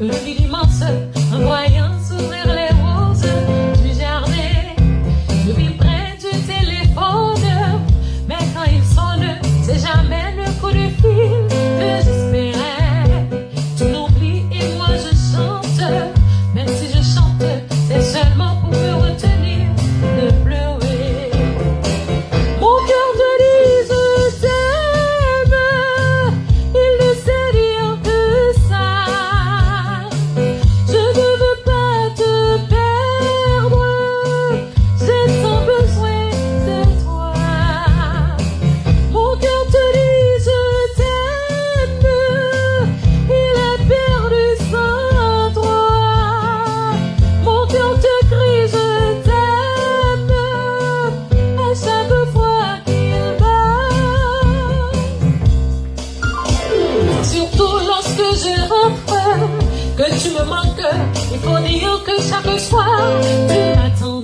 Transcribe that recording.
le cri d'immense, en voyant s'ouvrir les roses du jardin. Je vis près du téléphone, mais quand il sonne, c'est jamais le coup de fil que j'espérais. Tu l'oublies et moi je chante, même si je chante, c'est seulement pour me retenir de pleurer. Mon cœur te dit je t'aime, il ne sait dire que ça. Je ne veux pas te perdre, j'ai tant besoin de toi. Mon cœur te dit je t'aime, il a perdu sans toi. Mon cœur te crie je t'aime à chaque fois qu'il bat. Surtout lorsque je rentre, que tu me manques, il faut dire que chaque soir tu m'attends.